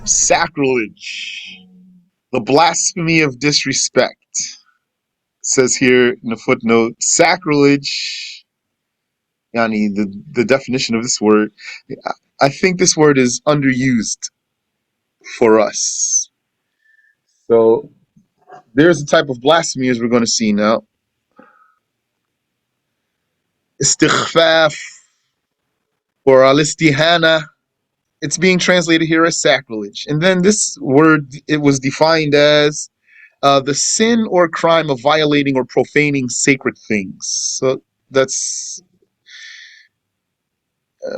Sacrilege, the blasphemy of disrespect. It says here in the footnote, sacrilege, yani the definition of this word, I think this word is underused for us. So there's a type of blasphemy as we're going to see now. Istikhfaf or al-istihana. It's being translated here as sacrilege. And then this word, it was defined as the sin or crime of violating or profaning sacred things. So that's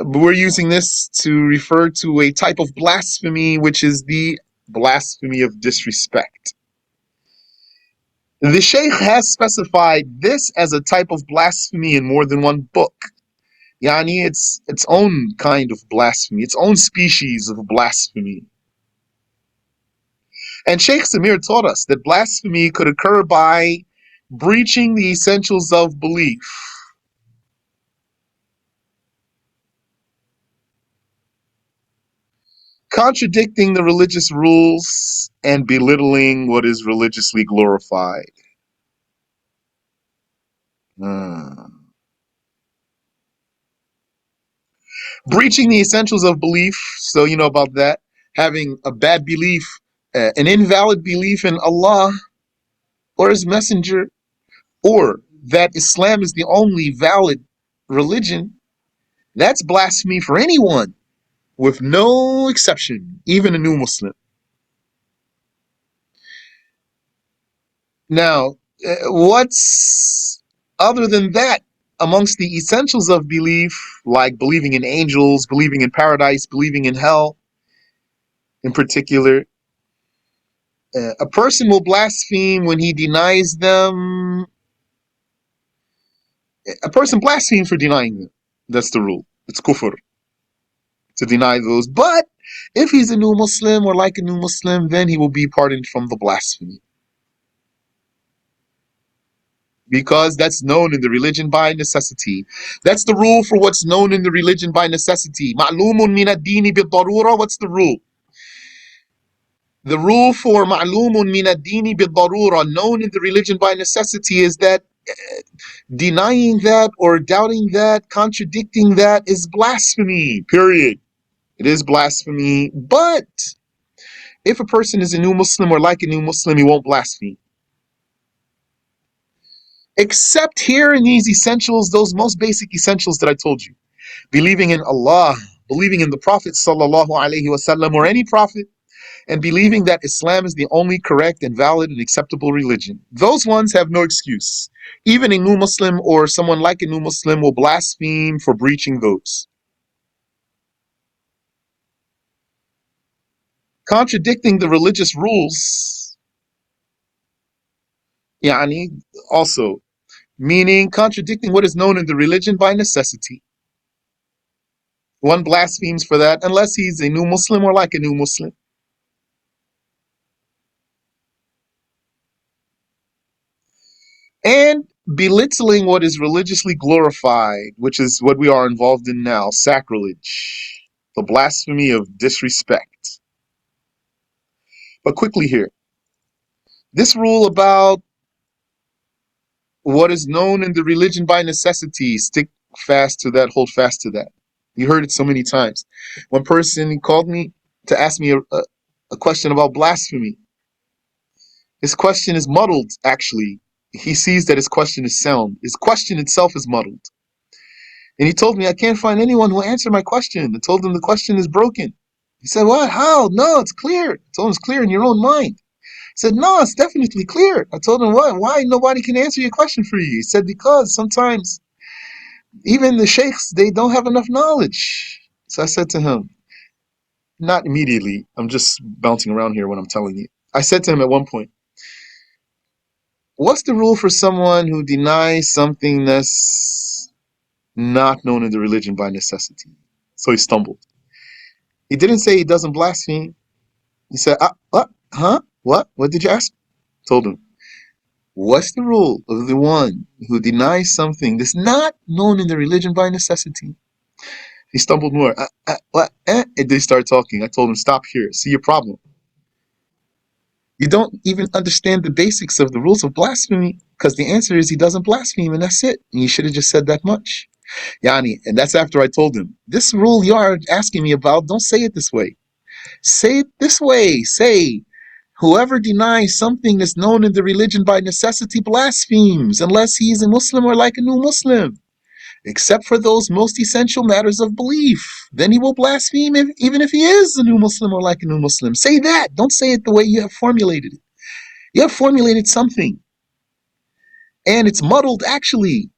we're using this to refer to a type of blasphemy, which is the blasphemy of disrespect. The Sheikh has specified this as a type of blasphemy in more than one book. Yani, it's its own kind of blasphemy, its own species of blasphemy. And Sheikh Samir taught us that blasphemy could occur by breaching the essentials of belief, contradicting the religious rules, and belittling what is religiously glorified. Breaching the essentials of belief, so you know about that, having a bad belief, an invalid belief in Allah or His Messenger, or that Islam is the only valid religion, that's blasphemy for anyone, with no exception, even a new Muslim. Now, what's other than that amongst the essentials of belief, like believing in angels, believing in paradise, believing in hell in particular? A person will blaspheme when he denies them. A person blasphemes for denying them. That's the rule. It's kufr to deny those. But if he's a new Muslim or like a new Muslim, then he will be pardoned from the blasphemy, because that's known in the religion by necessity. That's the rule for what's known in the religion by necessity. Ma'lumun min ad-dini bid-darura. What's the rule? The rule for ma'lumun min ad-dini bid-darura, known in the religion by necessity, is that denying that or doubting that, contradicting that is blasphemy, period. It is blasphemy. But if a person is a new Muslim or like a new Muslim, he won't blaspheme. Except here in these essentials, those most basic essentials that I told you. Believing in Allah, believing in the Prophet sallallahu alaihi wasallam or any Prophet, and believing that Islam is the only correct and valid and acceptable religion. Those ones have no excuse. Even a new Muslim or someone like a new Muslim will blaspheme for breaching those. Contradicting the religious rules, yani, also, meaning contradicting what is known in the religion by necessity. One blasphemes for that unless he's a new Muslim or like a new Muslim. And belittling what is religiously glorified, which is what we are involved in now, sacrilege, the blasphemy of disrespect. But quickly here, this rule about what is known in the religion by necessity, stick fast to that, hold fast to that. You heard it so many times. One person called me to ask me a question about blasphemy. His question is muddled, actually. He sees that his question is sound. His question itself is muddled. And he told me, I can't find anyone who will answer my question. I told him the question is broken. He said, what? How? No, it's clear. I told him it's clear in your own mind. He said, no, it's definitely clear. I told him, what? Why nobody can answer your question for you? He said, because sometimes even the sheikhs, they don't have enough knowledge. So I said to him, not immediately. I'm just bouncing around here when I'm telling you. I said to him at one point, what's the rule for someone who denies something that's not known in the religion by necessity? So he stumbled. He didn't say he doesn't blaspheme. He said, what? Huh? What? What did you ask? Told him. What's the rule of the one who denies something that's not known in the religion by necessity? He stumbled more. What? And they start talking. I told him, stop here. See your problem. You don't even understand the basics of the rules of blasphemy, because the answer is he doesn't blaspheme, and that's it. And you should have just said that much. Yani, and that's after I told him, this rule you are asking me about, don't say it this way. Say it this way. Say, whoever denies something that's known in the religion by necessity blasphemes, unless he is a Muslim or like a new Muslim, except for those most essential matters of belief. Then he will blaspheme even if he is a new Muslim or like a new Muslim. Say that. Don't say it the way you have formulated it. You have formulated something, and it's muddled actually,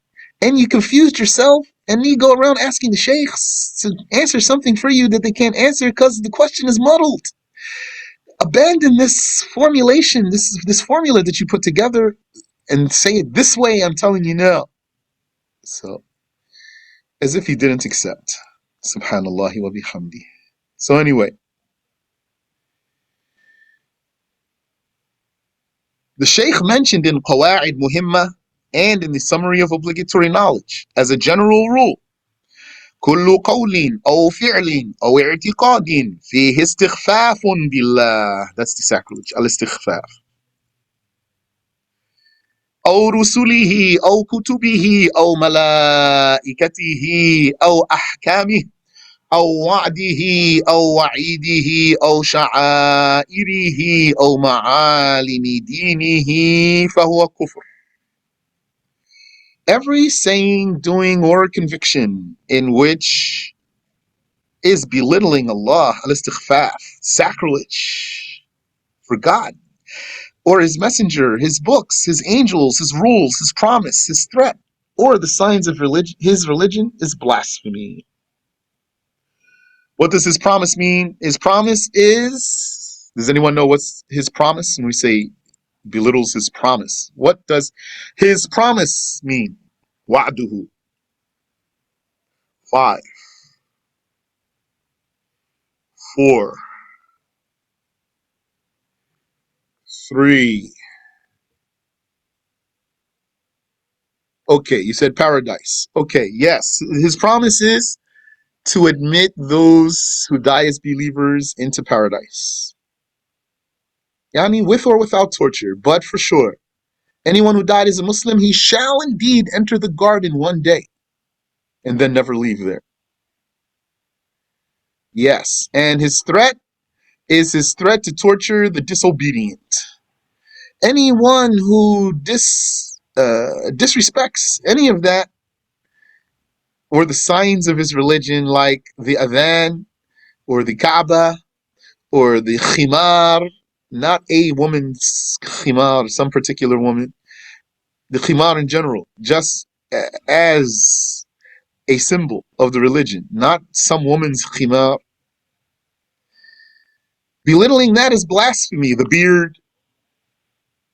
and you confused yourself, and you go around asking the sheikhs to answer something for you that they can't answer because the question is muddled. Abandon this formulation, this formula that you put together, and say it this way. I'm telling you now. So, as if he didn't accept. Subhanallah wa bihamdi. So anyway, the Shaykh mentioned in Qawa'id Muhimma and in the summary of obligatory knowledge as a general rule, كل قول أو فعل أو اعتقاد فيه استخفاف بالله. That's the sacrilege. الاستخفاف. أو رسله أو كتبه أو ملائكته أو أحكامه أو وعده أو وعيده أو شعائره أو معالم دينه فهو كفر. Every saying, doing, or conviction in which is belittling Allah, al-istikhfaf, sacrilege for God, or His Messenger, His books, His angels, His rules, His promise, His threat, or the signs of His religion is blasphemy. What does His promise mean? His promise is, does anyone know what's His promise? When we say belittles His promise, what does His promise mean? Wa'duhu. 5, 4, 3. Okay, you said paradise. Okay, yes. His promise is to admit those who die as believers into paradise. Yani, with or without torture, but for sure. Anyone who died as a Muslim, he shall indeed enter the garden one day and then never leave there. Yes, and his threat is his threat to torture the disobedient. Anyone who disrespects any of that, or the signs of his religion, like the adhan, or the Kaaba, or the khimar, not a woman's khimar, some particular woman, the khimar in general, just as a symbol of the religion, not some woman's khimar. Belittling that is blasphemy. The beard,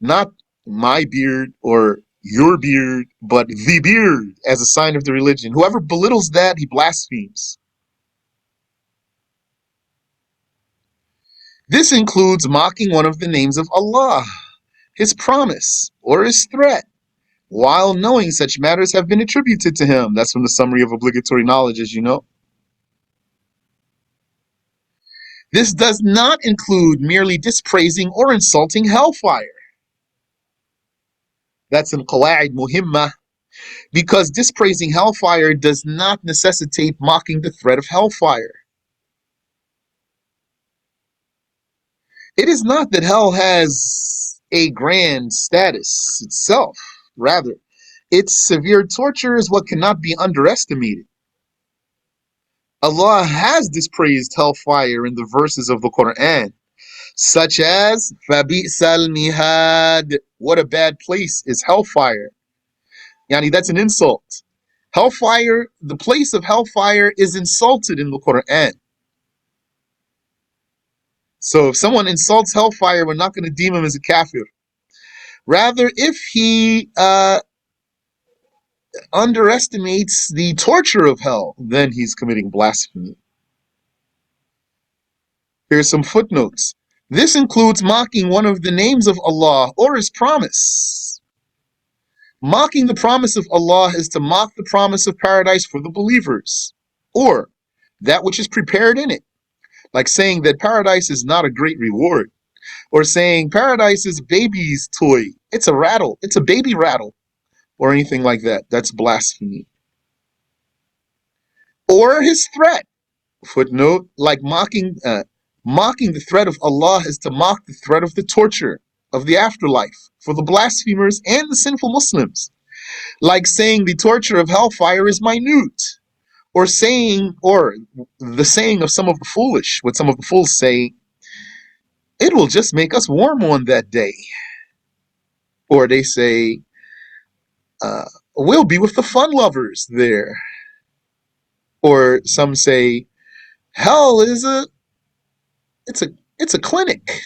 not my beard or your beard, but the beard as a sign of the religion. Whoever belittles that, he blasphemes. This includes mocking one of the names of Allah, His promise, or His threat, while knowing such matters have been attributed to Him. That's from the summary of obligatory knowledge, as you know. This does not include merely dispraising or insulting hellfire. That's in Qawa'id Muhimma, because dispraising hellfire does not necessitate mocking the threat of hellfire. It is not that hell has a grand status itself. Rather, its severe torture is what cannot be underestimated. Allah has dispraised hellfire in the verses of the Quran, such as فَبِئْسَ الْمِهَادِ. What a bad place is hellfire. Yani, that's an insult. Hellfire, the place of hellfire is insulted in the Quran. So if someone insults hellfire, we're not going to deem him as a kafir. Rather, if he underestimates the torture of hell, then he's committing blasphemy. Here's some footnotes. This includes mocking one of the names of Allah or His promise. Mocking the promise of Allah is to mock the promise of paradise for the believers, or that which is prepared in it, like saying that paradise is not a great reward, or saying paradise is baby's toy, it's a rattle, it's a baby rattle, or anything like that. That's blasphemy. Or his threat. Footnote, like mocking the threat of Allah is to mock the threat of the torture of the afterlife for the blasphemers and the sinful Muslims. Like saying the torture of hellfire is minute, or the saying of some of the foolish, what some of the fools say, it will just make us warm on that day. Or they say, we'll be with the fun lovers there. Or some say, hell is it's a clinic.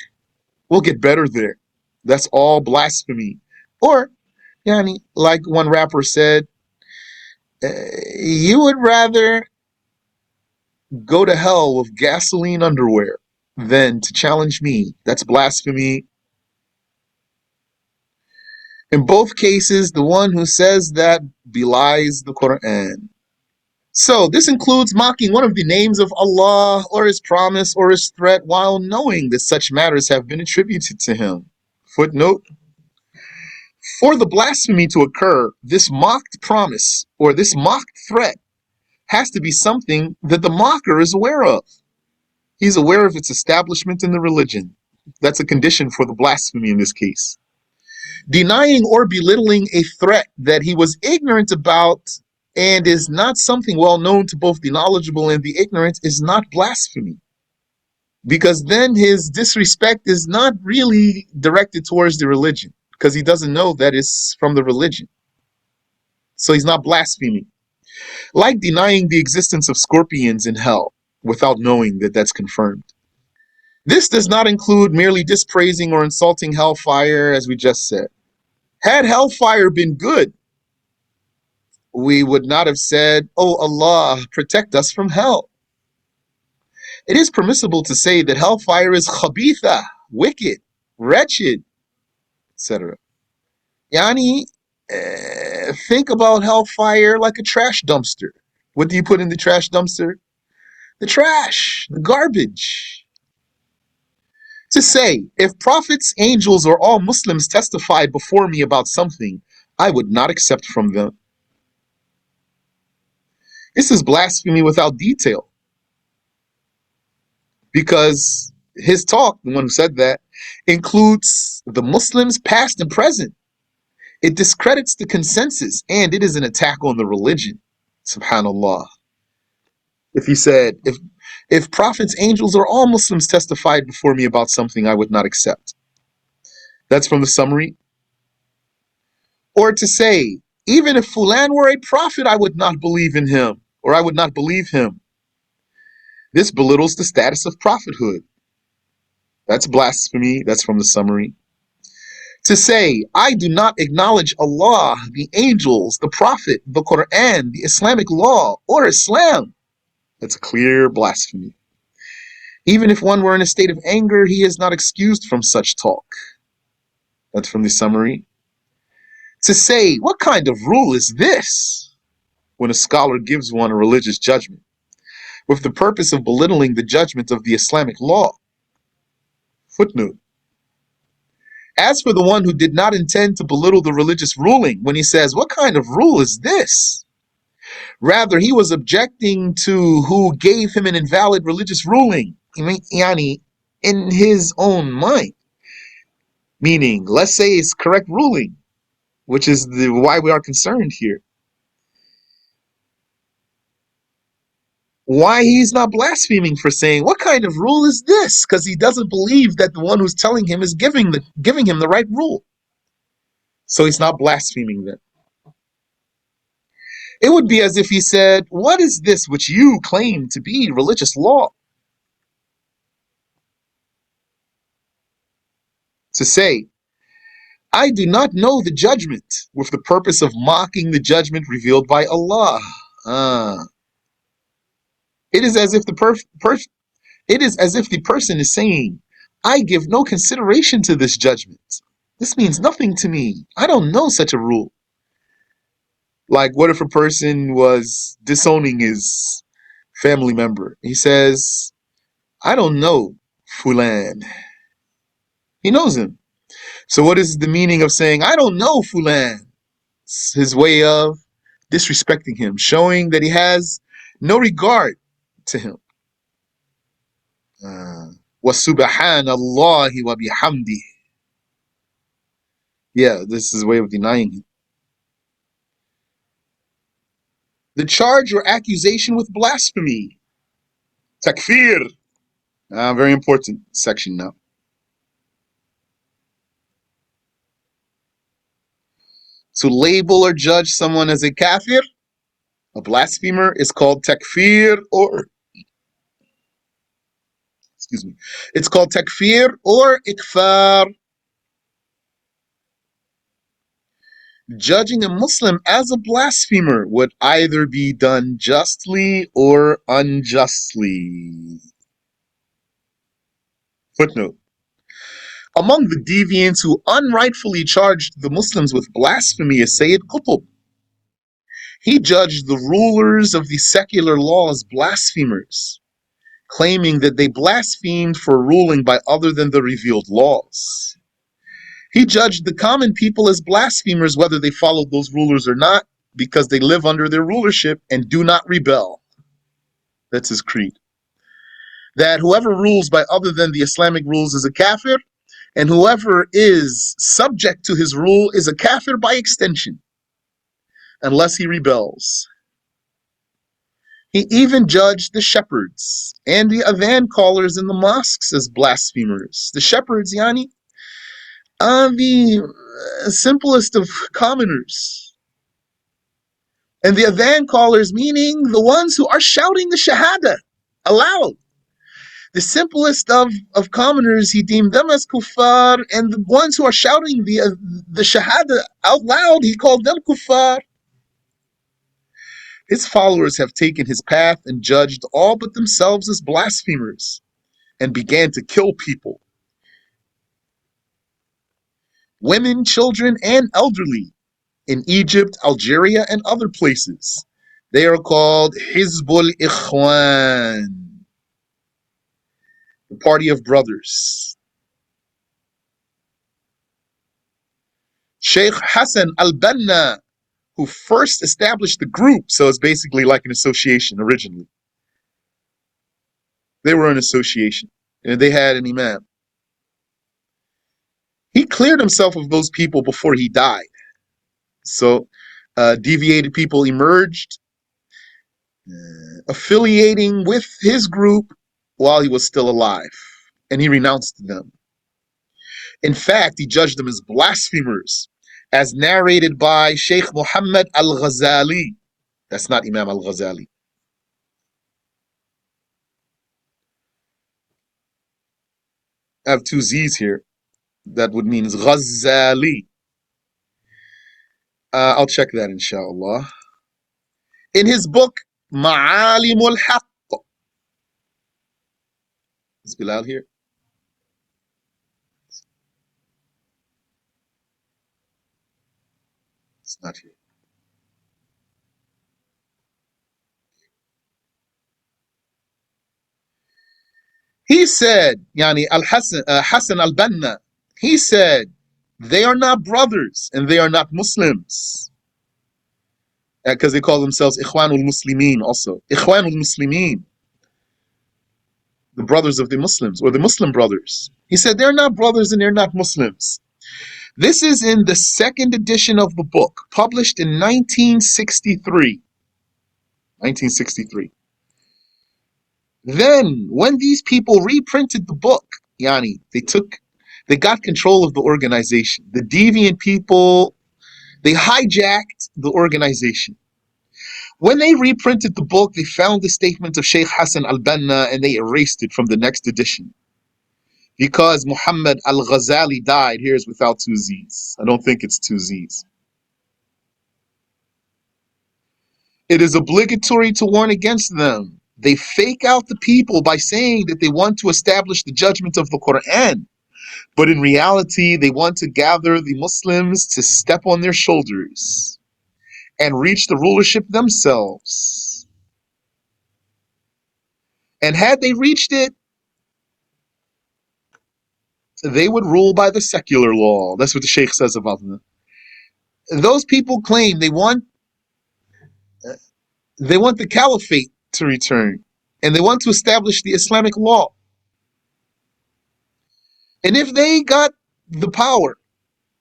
We'll get better there. That's all blasphemy. Or, yani, like one rapper said, you would rather go to hell with gasoline underwear than to challenge me. That's blasphemy. In both cases, the one who says that belies the Quran. So this includes mocking one of the names of Allah or his promise or his threat while knowing that such matters have been attributed to him. Footnote, for the blasphemy to occur, this mocked promise or this mocked threat has to be something that the mocker is aware of. He's aware of its establishment in the religion. That's a condition for the blasphemy in this case. Denying or belittling a threat that he was ignorant about and is not something well known to both the knowledgeable and the ignorant is not blasphemy. Because then his disrespect is not really directed towards the religion, because he doesn't know that it's from the religion. So he's not blaspheming. Like denying the existence of scorpions in hell without knowing that that's confirmed. This does not include merely dispraising or insulting hellfire, as we just said. Had hellfire been good, we would not have said, "Oh Allah, protect us from hell." It is permissible to say that hellfire is khabitha, wicked, wretched, etc. Yani, think about hellfire like a trash dumpster. What do you put in the trash dumpster? The trash, the garbage. To say, if prophets, angels, or all Muslims testified before me about something, I would not accept from them. This is blasphemy without detail. Because his talk, the one who said that, includes the Muslims past and present. It discredits the consensus and it is an attack on the religion. Subhanallah. If he said, if prophets, angels, or all Muslims testified before me about something, I would not accept. That's from the summary. Or to say, even if Fulan were a prophet, I would not believe in him, or I would not believe him. This belittles the status of prophethood. That's blasphemy. That's from the summary. To say, I do not acknowledge Allah, the angels, the Prophet, the Quran, the Islamic law, or Islam. That's a clear blasphemy. Even if one were in a state of anger, he is not excused from such talk. That's from the summary. To say, what kind of rule is this? When a scholar gives one a religious judgment, with the purpose of belittling the judgment of the Islamic law. Footnote. As for the one who did not intend to belittle the religious ruling, when he says, what kind of rule is this? Rather, he was objecting to who gave him an invalid religious ruling, yani, in his own mind. Meaning, let's say it's correct ruling, which is why we are concerned here. Why he's not blaspheming for saying, what kind of rule is this? Because he doesn't believe that the one who's telling him is giving him the right rule. So he's not blaspheming then. It would be as if he said, what is this which you claim to be religious law? To say, I do not know the judgment, with the purpose of mocking the judgment revealed by Allah. It is as if the person is saying, I give no consideration to this judgment. This means nothing to me. I don't know such a rule. Like, what if a person was disowning his family member. He says, I don't know Fulan. He knows him. So what is the meaning of saying, I don't know Fulan? It's his way of disrespecting him, showing that he has no regard to him. وَسُبْحَانَ اللَّهِ وَبِحَمْدِهِ. Yeah, this is his way of denying him. The charge or accusation with blasphemy. Takfeer. Very important section now. To label or judge someone as a kafir, a blasphemer, is called takfir or, excuse me, it's called takfir or ikfar. Judging a Muslim as a blasphemer would either be done justly or unjustly. Footnote. Among the deviants who unrightfully charged the Muslims with blasphemy is Sayyid Qutb. He judged the rulers of the secular law as blasphemers, claiming that they blasphemed for ruling by other than the revealed laws. He judged the common people as blasphemers whether they followed those rulers or not, because they live under their rulership and do not rebel. That's his creed. That whoever rules by other than the Islamic rules is a kafir, and whoever is subject to his rule is a kafir by extension, unless he rebels. He even judged the shepherds and the adhan callers in the mosques as blasphemers. The shepherds, yani, are the simplest of commoners. And the adhan callers, meaning the ones who are shouting the shahada aloud. The simplest of commoners, he deemed them as kuffar, and the ones who are shouting the shahada out loud, he called them kuffar. His followers have taken his path and judged all but themselves as blasphemers, and began to kill people, women, children, and elderly, in Egypt, Algeria, and other places. They are called Hizbul Ikhwan, the party of brothers. Sheikh Hassan al-Banna, who first established the group, so it's basically like an association originally. They were an association, and they had an imam. He cleared himself of those people before he died. So deviated people emerged, affiliating with his group while he was still alive, and he renounced them. In fact, he judged them as blasphemers, as narrated by Sheikh Muhammad al-Ghazali. That's not Imam al-Ghazali. I have two Z's here. That would mean Ghazali. I'll check that, inshallah. In his book, Ma'alim al-Haqq. Is Bilal here? It's not here. He said, Yani Hassan al-Banna, he said, they are not brothers and they are not Muslims. Because they call themselves Ikhwanul Muslimin also. Ikhwanul Muslimin, the brothers of the Muslims, or the Muslim brothers. He said, they're not brothers and they're not Muslims. This is in the second edition of the book, published in 1963. 1963. Then, when these people reprinted the book, Yani, they got control of the organization. The deviant people, they hijacked the organization. When they reprinted the book, they found the statement of Sheikh Hassan al-Banna and they erased it from the next edition. Because Muhammad al-Ghazali died, here's without two Z's. I don't think it's two Z's. It is obligatory to warn against them. They fake out the people by saying that they want to establish the judgment of the Quran. But in reality, they want to gather the Muslims to step on their shoulders and reach the rulership themselves. And had they reached it, they would rule by the secular law. That's what the Sheikh says about them. Those people claim they want the caliphate to return, and they want to establish the Islamic law. And if they got the power,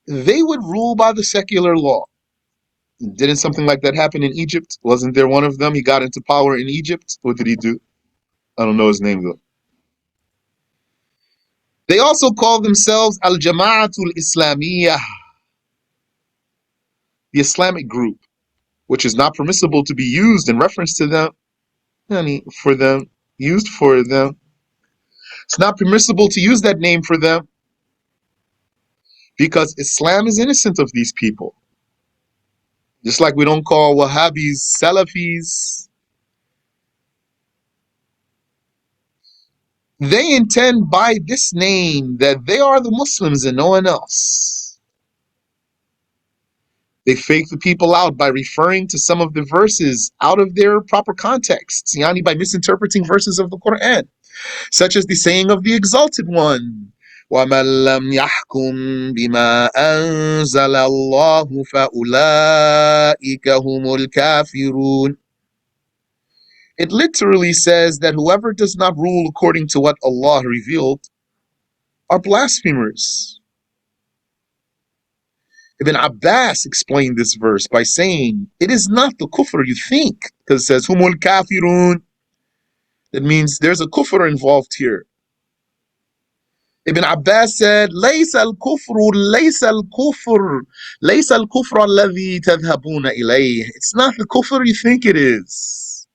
they would rule by the secular law. Didn't something like that happen in Egypt? Wasn't there one of them? He got into power in Egypt. What did he do? I don't know his name though. They also call themselves Al Jama'atul Islamiyah, the Islamic group, which is not permissible to be used in reference to them, for them, used for them. It's not permissible to use that name for them because Islam is innocent of these people. Just like we don't call Wahhabis Salafis. They intend by this name that they are the Muslims and no one else. They fake the people out by referring to some of the verses out of their proper contexts, yani by misinterpreting verses of the Quran, such as the saying of the Exalted One, وَمَنْ لَمْ يَحْكُمْ بِمَا أَنزَلَ اللَّهُ فَأُولَٰئِكَ هُمُ الْكَافِرُونَ. It literally says that whoever does not rule according to what Allah revealed are blasphemers. Ibn Abbas explained this verse by saying, it is not the kufr you think, because it says, humul kafirun. That means there's a kufr involved here. Ibn Abbas said, ليس الكفر ليس الكفر ليس الكفر الذي تذهبون إليه. It's not the kufr you think it is,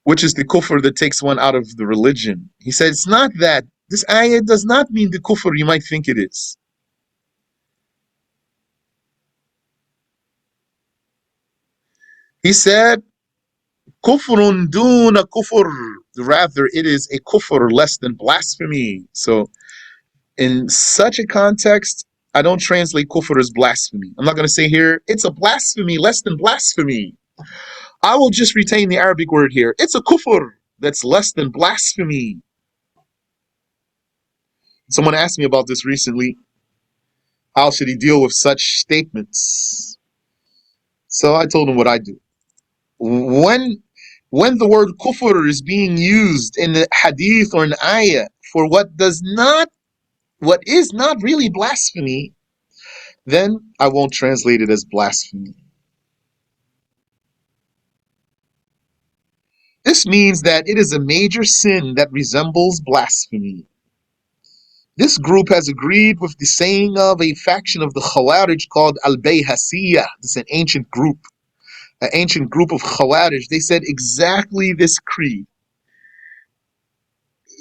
which is the kufr that takes one out of the religion. He said, it's not that. This ayah does not mean the kufr you might think it is. He said, kufrun duna kufr. Rather, it is a kufr less than blasphemy. So, in such a context, I don't translate kufr as blasphemy. I'm not going to say here, it's a blasphemy less than blasphemy. I will just retain the Arabic word here. It's a kufr that's less than blasphemy. Someone asked me about this recently. How should he deal with such statements? So I told him what I do. When the word kufr is being used in the hadith or an ayah for what is not really blasphemy, then I won't translate it as blasphemy. This means that it is a major sin that resembles blasphemy. This group has agreed with the saying of a faction of the Khawarij called Al-Bayhasiyah. This is an ancient group of Khawarij. They said exactly this creed.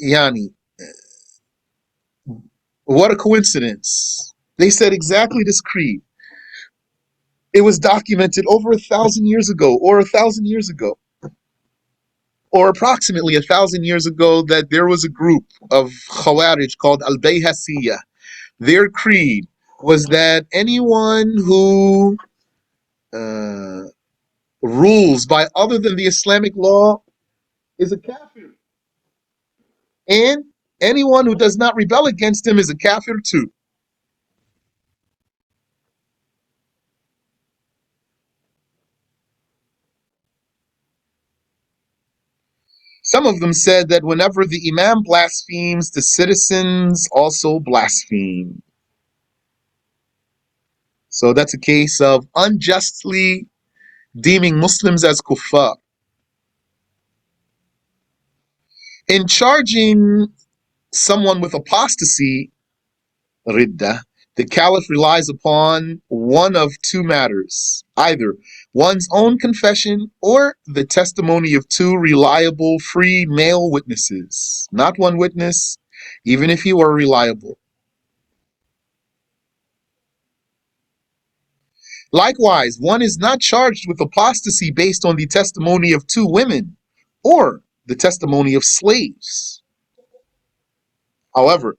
Yani, what a coincidence. They said exactly this creed. It was documented over 1,000 years ago, or 1,000 years ago, or approximately 1,000 years ago, that there was a group of Khawarij called Al-Bayhasiyah. Their creed was that anyone who rules by other than the Islamic law is a kafir. And anyone who does not rebel against him is a kafir too. Some of them said that whenever the Imam blasphemes, the citizens also blaspheme. So that's a case of unjustly deeming Muslims as kuffar. In charging someone with apostasy, ridda, the caliph relies upon one of two matters, either one's own confession or the testimony of two reliable free male witnesses. Not one witness, even if he were reliable. Likewise, one is not charged with apostasy based on the testimony of two women or the testimony of slaves. However,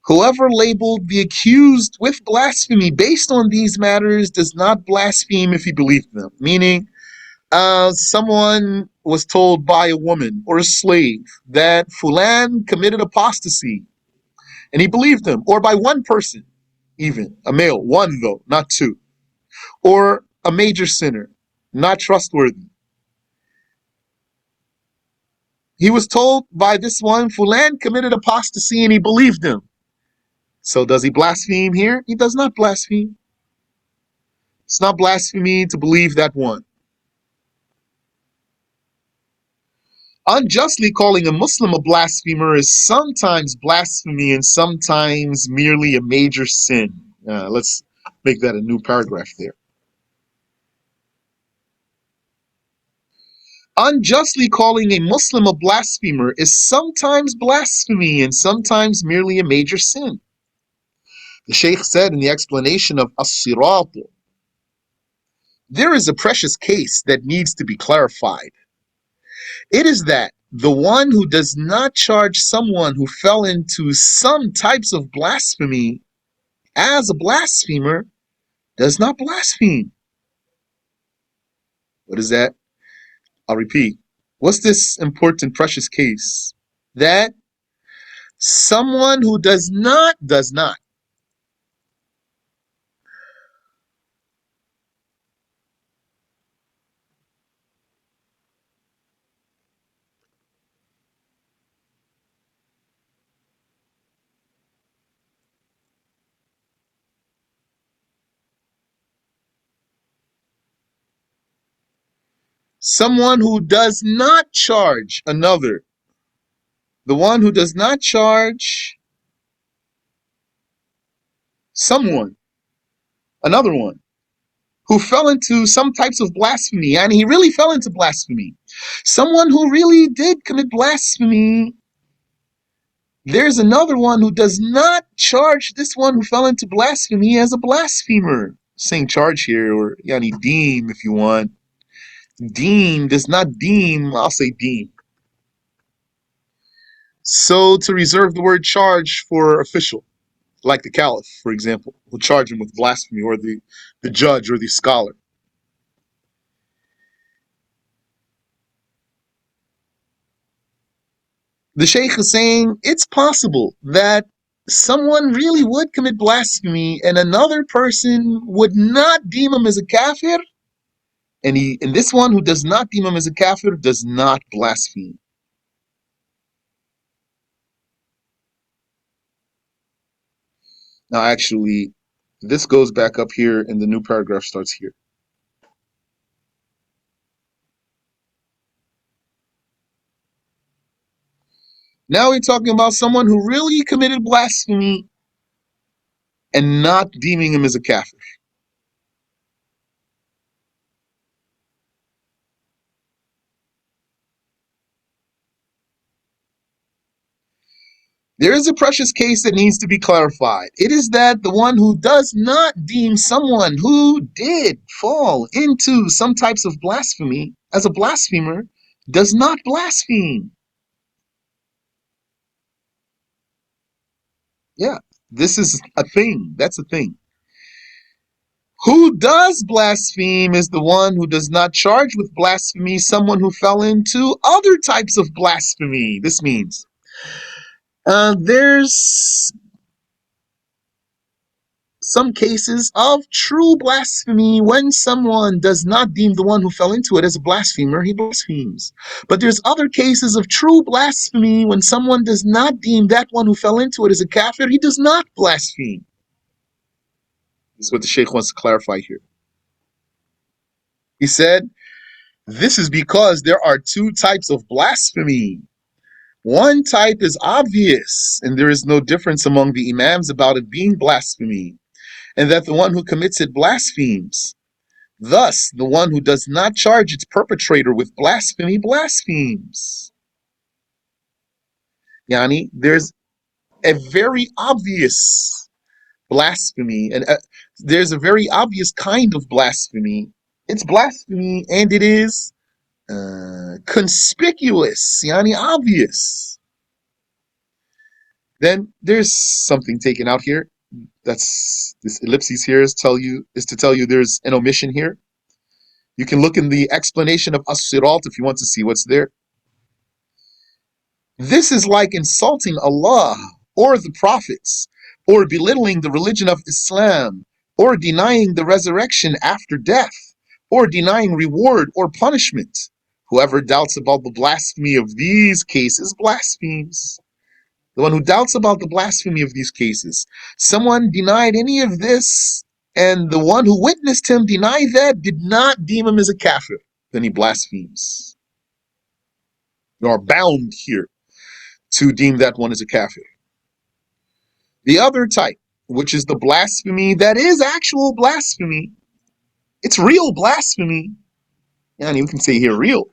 whoever labeled the accused with blasphemy based on these matters does not blaspheme if he believed them. Meaning, someone was told by a woman or a slave that Fulan committed apostasy, and he believed him, or by one person, even a male, one though, not two, or a major sinner, not trustworthy. He was told by this one, Fulan committed apostasy, and he believed him. So does he blaspheme here? He does not blaspheme. It's not blasphemy to believe that one. Unjustly calling a Muslim a blasphemer is sometimes blasphemy and sometimes merely a major sin. Let's make that a new paragraph there. Unjustly calling a Muslim a blasphemer is sometimes blasphemy and sometimes merely a major sin. The Shaykh said in the explanation of As-Sirat, there is a precious case that needs to be clarified. It is that the one who does not charge someone who fell into some types of blasphemy as a blasphemer does not blaspheme. What is that? I'll repeat. What's this important, precious case? That someone who does not, someone who does not charge another, the one who does not charge someone, another one, who fell into some types of blasphemy, and he really fell into blasphemy. Someone who really did commit blasphemy, there's another one who does not charge this one who fell into blasphemy as a blasphemer. Saying charge here, or yani deem if you want. Deem does not deem, I'll say deem. So to reserve the word charge for official, like the caliph, for example, will charge him with blasphemy, or the judge or the scholar. The Shaykh is saying it's possible that someone really would commit blasphemy and another person would not deem him as a kafir, and this one who does not deem him as a kafir does not blaspheme. Now, actually, this goes back up here and the new paragraph starts here. Now we're talking about someone who really committed blasphemy and not deeming him as a kafir. There is a precious case that needs to be clarified. It is that the one who does not deem someone who did fall into some types of blasphemy as a blasphemer does not blaspheme. Yeah, this is a thing. That's a thing. Who does blaspheme is the one who does not charge with blasphemy someone who fell into other types of blasphemy. This means there's some cases of true blasphemy when someone does not deem the one who fell into it as a blasphemer, he blasphemes. But there's other cases of true blasphemy when someone does not deem that one who fell into it as a kafir, he does not blaspheme. This is what the Shaykh wants to clarify here. He said, this is because there are two types of blasphemy. One type is obvious, and there is no difference among the Imams about it being blasphemy, and that the one who commits it blasphemes. Thus, the one who does not charge its perpetrator with blasphemy blasphemes. Yani, there's a very obvious blasphemy, and there's a very obvious kind of blasphemy. It's blasphemy, and it is conspicuous, yani obvious. Then there's something taken out here. That's this ellipses here is to tell you there's an omission here. You can look in the explanation of As-Sirat if you want to see what's there. This is like insulting Allah or the prophets, or belittling the religion of Islam, or denying the resurrection after death, or denying reward or punishment. Whoever doubts about the blasphemy of these cases blasphemes. The one who doubts about the blasphemy of these cases. Someone denied any of this, and the one who witnessed him deny that, did not deem him as a kafir. Then he blasphemes. You are bound here to deem that one as a kafir. The other type, which is the blasphemy that is actual blasphemy, it's real blasphemy. And you can say here real.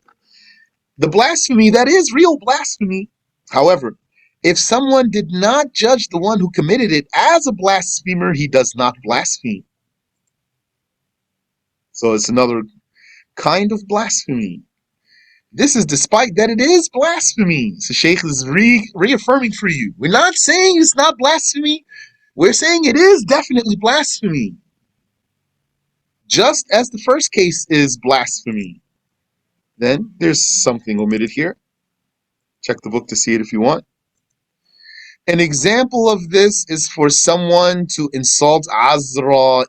The blasphemy that is real blasphemy. However, if someone did not judge the one who committed it as a blasphemer, he does not blaspheme. So it's another kind of blasphemy. This is despite that it is blasphemy. So Shaykh is reaffirming for you. We're not saying it's not blasphemy. We're saying it is definitely blasphemy. Just as the first case is blasphemy. Then there's something omitted here. Check the book to see it if you want. An example of this is for someone to insult Azrael,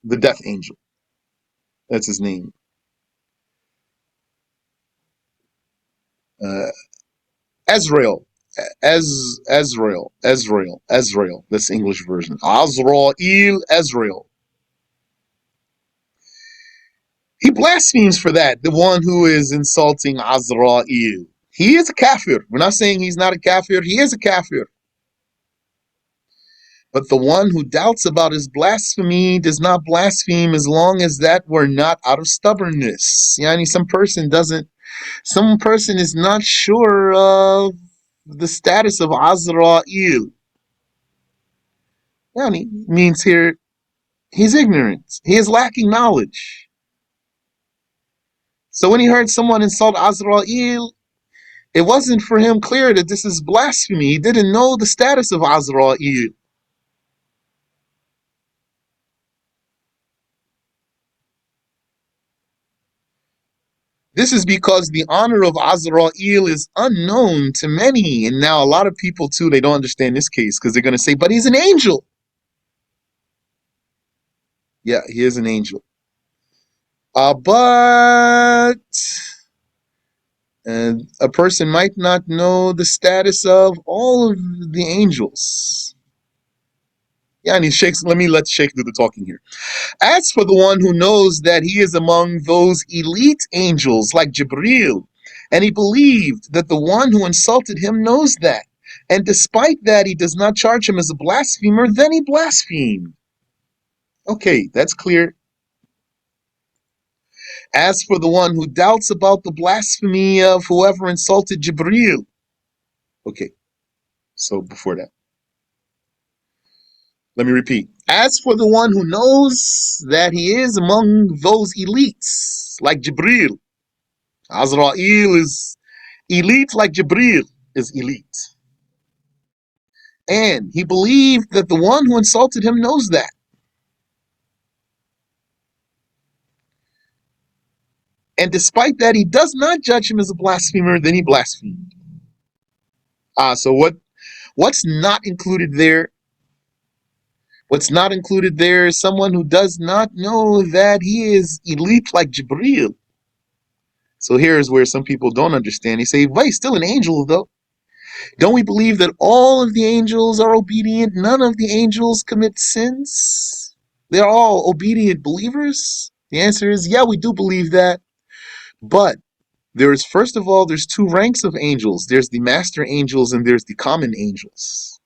the death angel. That's his name. Ezrael. Ezrael. That's the English version. Azrael, Ezrael. He blasphemes for that, the one who is insulting Azrael. He is a kafir. We're not saying he's not a kafir. He is a kafir. But the one who doubts about his blasphemy does not blaspheme as long as that were not out of stubbornness. Yani some person is not sure of the status of Azrael. Yani means here he's ignorant. He is lacking knowledge. So when he heard someone insult Azrael, it wasn't for him clear that this is blasphemy. He didn't know the status of Azrael. This is because the honor of Azrael is unknown to many. And now a lot of people too, they don't understand this case because they're going to say, but he's an angel. Yeah, he is an angel. But a person might not know the status of all of the angels. Yeah, and let me let Sheikh do the talking here. As for the one who knows that he is among those elite angels like Jibreel, and he believed that the one who insulted him knows that, and despite that he does not charge him as a blasphemer, then he blasphemed. Okay, that's clear. As for the one who doubts about the blasphemy of whoever insulted Jibreel. Okay, so before that, let me repeat. As for the one who knows that he is among those elites, like Jibreel, Azrael is elite like Jibreel is elite. And he believed that the one who insulted him knows that. And despite that, he does not judge him as a blasphemer, then he blasphemed. So what's not included there? What's not included there is someone who does not know that he is elite like Jibreel. So here's where some people don't understand. They say, well, he's still an angel, though. Don't we believe that all of the angels are obedient? None of the angels commit sins? They're all obedient believers? The answer is, yeah, we do believe that. But first of all, there's two ranks of angels. There's the master angels and there's the common angels.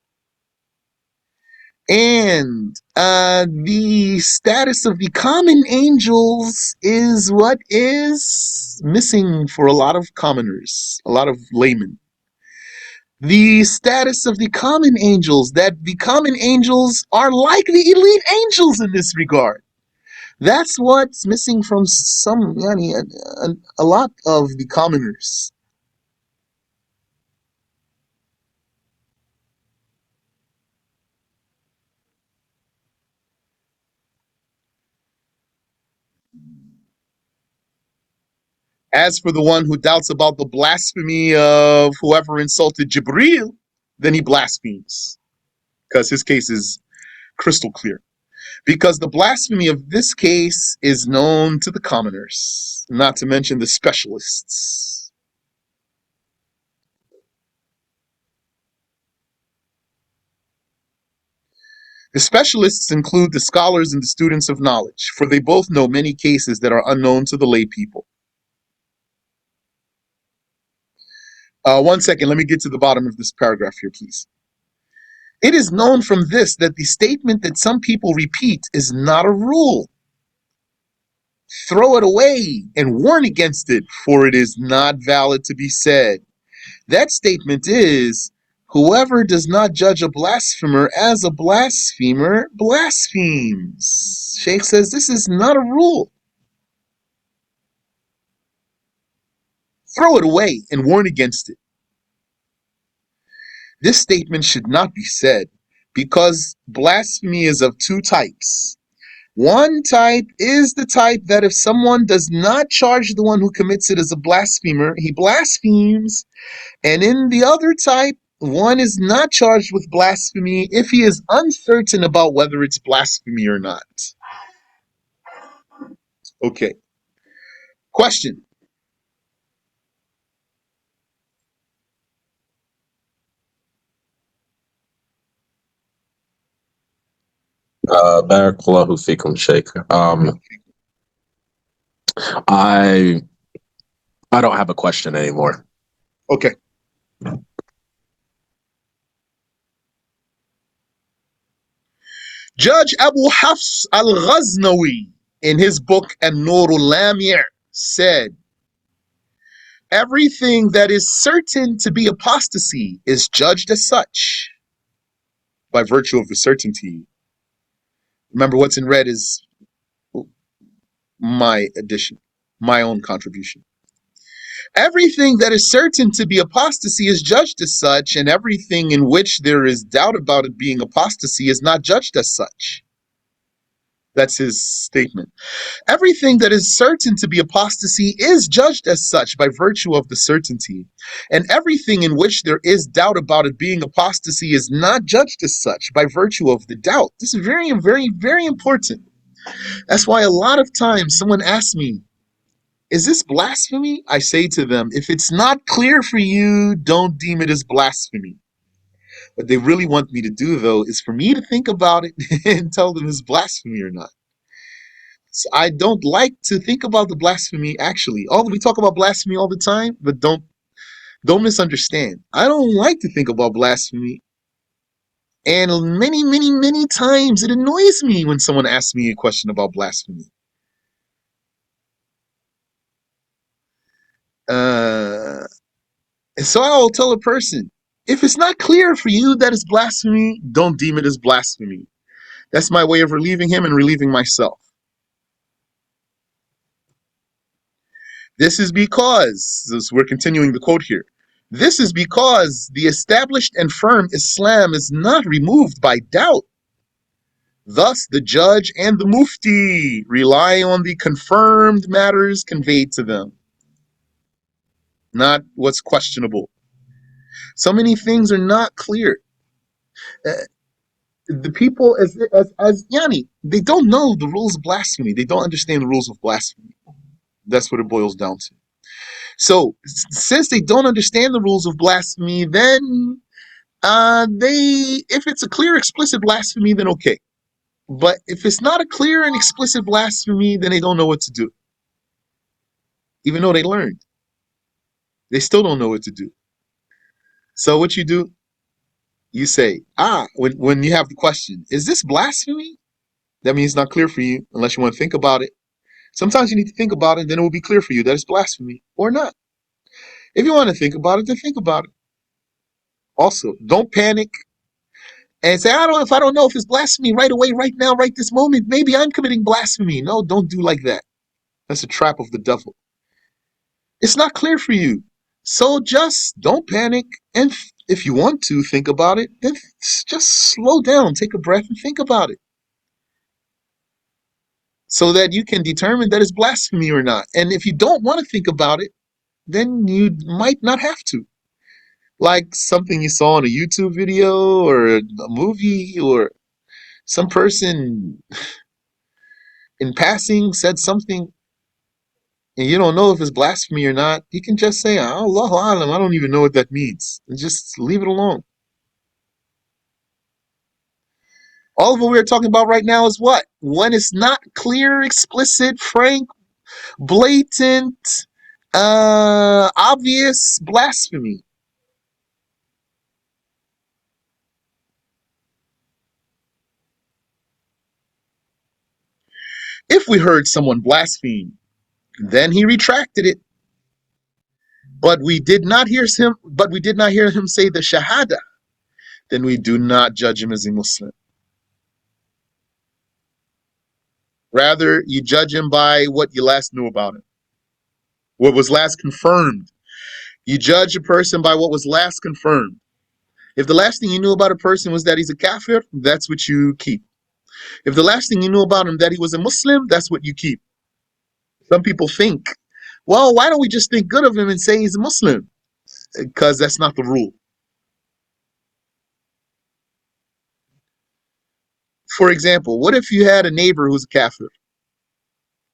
And the status of the common angels is what is missing for a lot of commoners, a lot of laymen. The status of the common angels, that the common angels are like the elite angels in this regard. That's what's missing from a lot of the commoners. As for the one who doubts about the blasphemy of whoever insulted Jibreel, then he blasphemes, because his case is crystal clear. Because the blasphemy of this case is known to the commoners, not to mention the specialists. The specialists include the scholars and the students of knowledge, for they both know many cases that are unknown to the lay people. 1 second, let me get to the bottom of this paragraph here, please. It is known from this that the statement that some people repeat is not a rule. Throw it away and warn against it, for it is not valid to be said. That statement is, whoever does not judge a blasphemer as a blasphemer blasphemes. Sheikh says this is not a rule. Throw it away and warn against it. This statement should not be said because blasphemy is of two types. One type is the type that if someone does not charge the one who commits it as a blasphemer, he blasphemes. And in the other type, one is not charged with blasphemy if he is uncertain about whether it's blasphemy or not. Okay. Question. Barakallahu fikum, Sheikh. I don't have a question anymore. Okay. Judge Abu Hafs al-Ghaznawi, in his book An-Nur al-Lami' said, everything that is certain to be apostasy is judged as such by virtue of the certainty. Remember, what's in red is my addition, my own contribution. Everything that is certain to be apostasy is judged as such, and everything in which there is doubt about it being apostasy is not judged as such. That's his statement. Everything that is certain to be apostasy is judged as such by virtue of the certainty, and everything in which there is doubt about it being apostasy is not judged as such by virtue of the doubt. This is very, very, very important. That's why a lot of times someone asks me, is this blasphemy? I say to them, if it's not clear for you, don't deem it as blasphemy. What they really want me to do, though, is for me to think about it and tell them it's blasphemy or not. So I don't like to think about the blasphemy, actually. We talk about blasphemy all the time, but don't misunderstand. I don't like to think about blasphemy. And many, many, many times it annoys me when someone asks me a question about blasphemy. And so I will tell a person, if it's not clear for you that it's blasphemy, don't deem it as blasphemy. That's my way of relieving him and relieving myself. This is because, we're continuing the quote here, this is because the established and firm Islam is not removed by doubt. Thus, the judge and the mufti rely on the confirmed matters conveyed to them, not what's questionable. So many things are not clear. The people, as Yani, they don't know the rules of blasphemy. They don't understand the rules of blasphemy. That's what it boils down to. So, since they don't understand the rules of blasphemy, then if it's a clear, explicit blasphemy, then okay. But if it's not a clear and explicit blasphemy, then they don't know what to do. Even though they learned, they still don't know what to do. So what you do, you say, when you have the question, is this blasphemy? That means it's not clear for you unless you want to think about it. Sometimes you need to think about it, then it will be clear for you that it's blasphemy or not. If you want to think about it, then think about it. Also, don't panic and say, if I don't know if it's blasphemy right away, right now, right this moment, maybe I'm committing blasphemy. No, don't do like that. That's a trap of the devil. It's not clear for you. So just don't panic. And if you want to think about it, then just slow down, take a breath and think about it. so that you can determine that it's blasphemy or not. And if you don't want to think about it, then you might not have to. Like something you saw in a YouTube video or a movie, or some person in passing said something and you don't know if it's blasphemy or not, you can just say, Allahu Alam, I don't even know what that means. And just leave it alone. All of what we're talking about right now is what? When it's not clear, explicit, frank, blatant, obvious blasphemy. If we heard someone blaspheme, then he retracted it. But we did not hear him say the Shahada, then we do not judge him as a Muslim. Rather, you judge him by what you last knew about him, what was last confirmed. You judge a person by what was last confirmed. If the last thing you knew about a person was that he's a kafir, that's what you keep. If the last thing you knew about him that he was a Muslim, that's what you keep. Some people think, well, why don't we just think good of him and say he's a Muslim? Because that's not the rule. For example, what if you had a neighbor who's a kafir?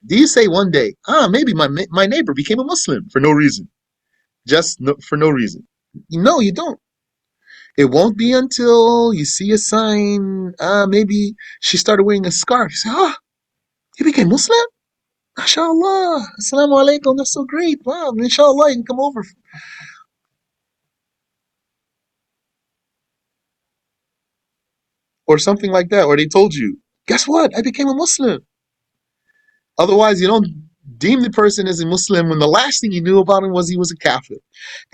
Do you say one day, maybe my neighbor became a Muslim for no reason? Just no, for no reason. No, you don't. It won't be until you see a sign. Maybe she started wearing a scarf. You say, you became Muslim? MashaAllah. Assalamu alaikum. That's so great. Wow. Inshallah, you can come over. Or something like that. Or they told you, guess what? I became a Muslim. Otherwise, you don't deem the person as a Muslim when the last thing you knew about him was he was a kafir.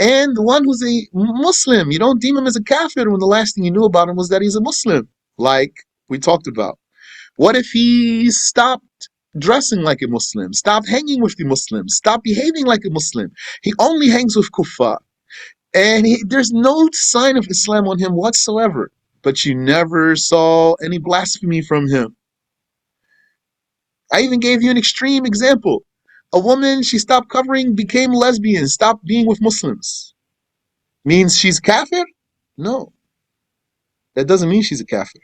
And the one who's a Muslim, you don't deem him as a kafir when the last thing you knew about him was that he's a Muslim. Like we talked about. What if he stopped dressing like a Muslim, stopped hanging with the Muslims, stopped behaving like a Muslim? He only hangs with kuffar. And there's no sign of Islam on him whatsoever. But you never saw any blasphemy from him. I even gave you an extreme example. A woman, she stopped covering, became lesbian, stopped being with Muslims. Means she's kafir? No. That doesn't mean she's a kafir.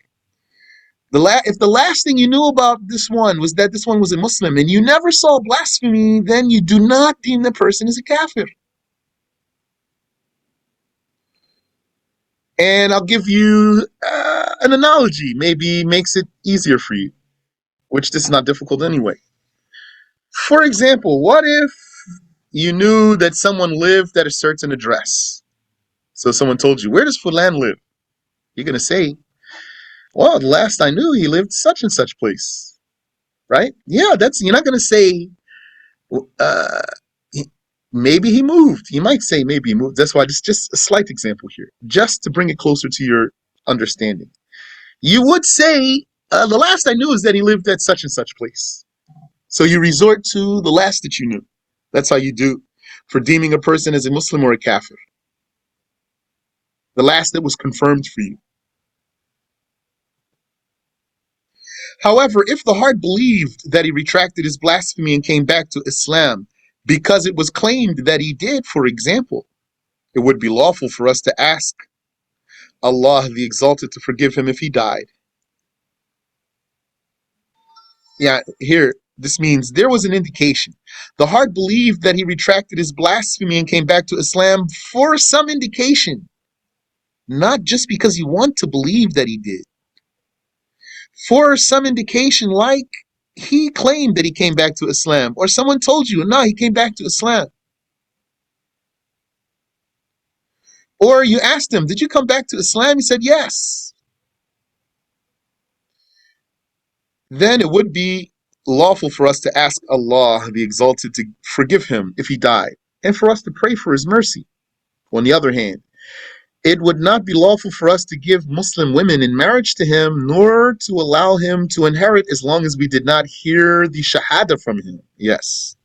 If the last thing you knew about this one was that this one was a Muslim and you never saw blasphemy, then you do not deem the person as a kafir. And I'll give you an analogy, maybe makes it easier for you, which this is not difficult anyway. For example, what if you knew that someone lived at a certain address? So someone told you, where does Fulan live? You're going to say, well, the last I knew, he lived such and such place. Right? Yeah, you're not going to say, uh, maybe he moved. You might say maybe he moved. That's why it's just a slight example here, just to bring it closer to your understanding. You would say, the last I knew is that he lived at such and such place. So you resort to the last that you knew. That's how you do for deeming a person as a Muslim or a kafir. The last that was confirmed for you. However, if the heart believed that he retracted his blasphemy and came back to Islam because it was claimed that he did, for example, it would be lawful for us to ask Allah the Exalted to forgive him if he died. Yeah, here, this means there was an indication. The heart believed that he retracted his blasphemy and came back to Islam for some indication, not just because you want to believe that he did. For some indication, like he claimed that he came back to Islam, or someone told you, no, he came back to Islam. Or you asked him, did you come back to Islam? He said, yes. Then it would be lawful for us to ask Allah, the Exalted, to forgive him if he died, and for us to pray for his mercy. On the other hand, it would not be lawful for us to give Muslim women in marriage to him, nor to allow him to inherit as long as we did not hear the Shahada from him. Yes.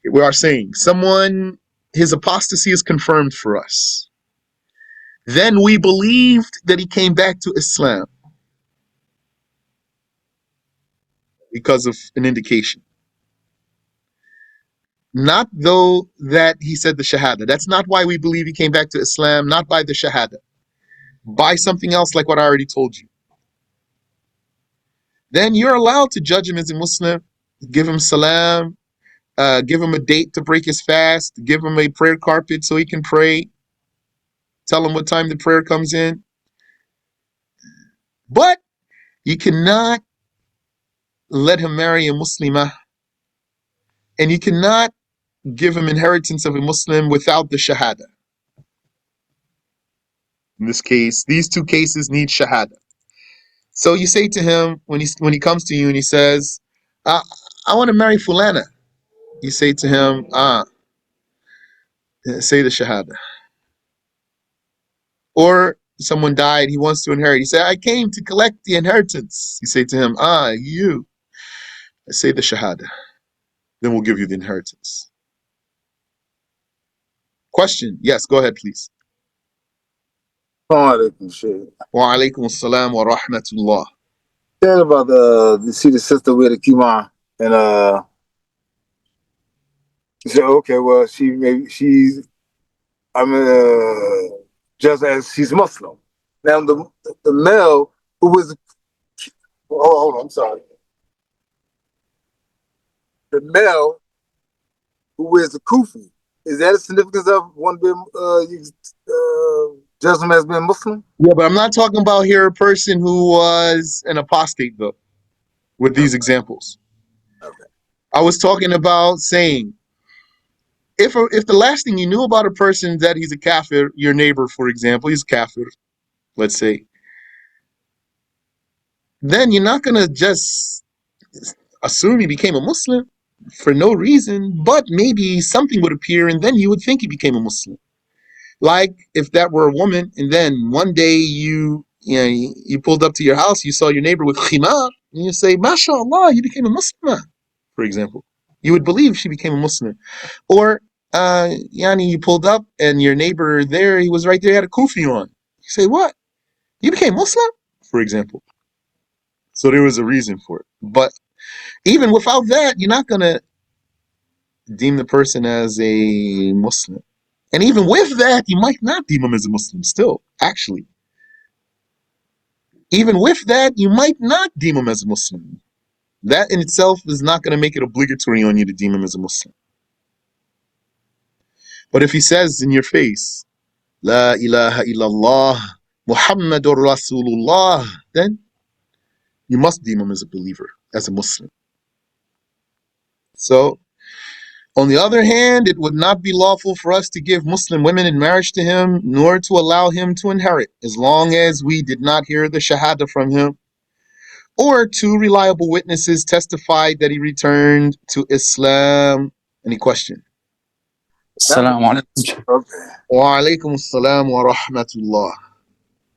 We are saying his apostasy is confirmed for us. Then we believed that he came back to Islam. because of an indication. Not though that he said the Shahada. That's not why we believe he came back to Islam, not by the Shahada. By something else like what I already told you. Then you're allowed to judge him as a Muslim, give him salam, give him a date to break his fast, give him a prayer carpet so he can pray, tell him what time the prayer comes in. But you cannot let him marry a Muslimah, and you cannot give him inheritance of a Muslim without the Shahada. In this case, these two cases need Shahada. So you say to him when he comes to you and he says, I want to marry Fulana. You say to him, say the Shahada. Or someone died, he wants to inherit. He said, I came to collect the inheritance. You say to him, you. Say the Shahada. Then we'll give you the inheritance. Question? Yes, go ahead, please. Wa alaikum assalam wa rahmatullah. Tell about you see the sister with the Kima, and you said, okay, well, she's just as she's Muslim. Now the male who was hold on, I'm sorry. The male who wears the kufi, is that a significance of one being judge him as being Muslim? Yeah, but I'm not talking about here a person who was an apostate though, with these examples. Okay. I was talking about saying if the last thing you knew about a person that he's a kafir, your neighbor, for example, he's a kafir, let's say, then you're not gonna just assume he became a Muslim for no reason, but maybe something would appear and then you would think he became a Muslim. Like if that were a woman and then one day you pulled up to your house, you saw your neighbor with khimar, and you say, MashaAllah, he became a Muslim, for example. You would believe she became a Muslim. Or you pulled up and your neighbor there, he was right there, he had a kufi on. You say, what? You became Muslim? For example. So there was a reason for it. But even without that, you're not going to deem the person as a Muslim. And even with that, you might not deem him as a Muslim still, actually. Even with that, you might not deem him as a Muslim. That in itself is not going to make it obligatory on you to deem him as a Muslim. But if he says in your face, La ilaha illallah, Muhammadur Rasulullah, then you must deem him as a believer, as a Muslim. So, on the other hand, it would not be lawful for us to give Muslim women in marriage to him, nor to allow him to inherit, as long as we did not hear the Shahada from him, or two reliable witnesses testified that he returned to Islam. Any question? Assalamu alaikum. Okay. Wa alaikum assalam wa rahmatullah.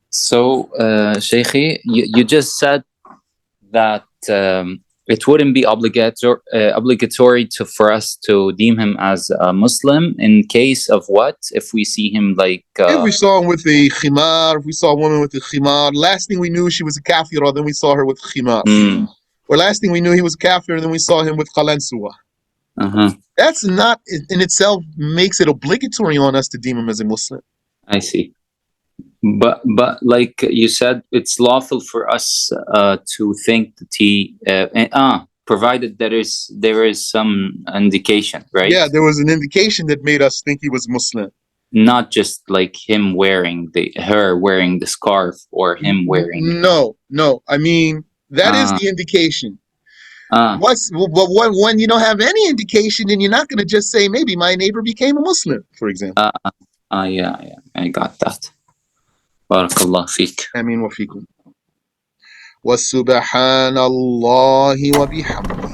So, Shaykhi, you just said that it wouldn't be obligatory for us to deem him as a Muslim in case of what? If we see him like... if we saw him with a khimar, if we saw a woman with a khimar, last thing we knew she was a kafira, then we saw her with khimar. Or last thing we knew he was kafir, then we saw him with qalansuwa. That's not in itself makes it obligatory on us to deem him as a Muslim. I see. But like you said, it's lawful for us to think that he provided there is some indication, right? Yeah, there was an indication that made us think he was Muslim. Not just like him wearing her wearing the scarf or him wearing. No. I mean that is the indication. When you don't have any indication, then you're not going to just say maybe my neighbor became a Muslim, for example. Yeah, I got that. Barakallah feek. Ameen wa feekum. Wa subhanallahi wa bihamdihi.